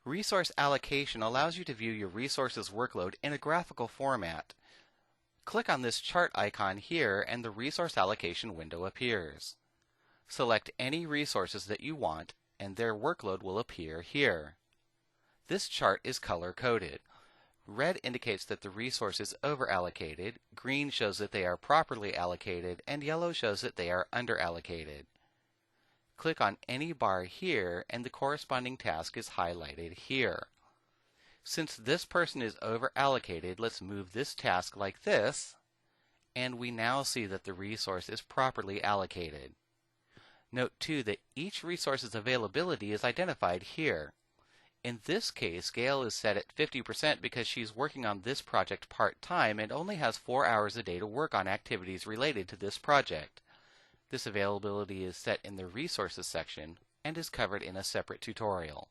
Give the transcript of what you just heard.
Resource allocation allows you to view your resources workload in a graphical format. Click on this chart icon here and the resource allocation window appears. Select any resources that you want and their workload will appear here. This chart is color-coded. Red indicates that the resource is over-allocated, green shows that they are properly allocated, and yellow shows that they are under-allocated. Click on any bar here and the corresponding task is highlighted here. Since this person is over-allocated, let's move this task like this, and we now see that the resource is properly allocated. Note too that each resource's availability is identified here. In this case, Gail is set at 50% because she's working on this project part-time and only has 4 hours a day to work on activities related to this project. This availability is set in the Resources section and is covered in a separate tutorial.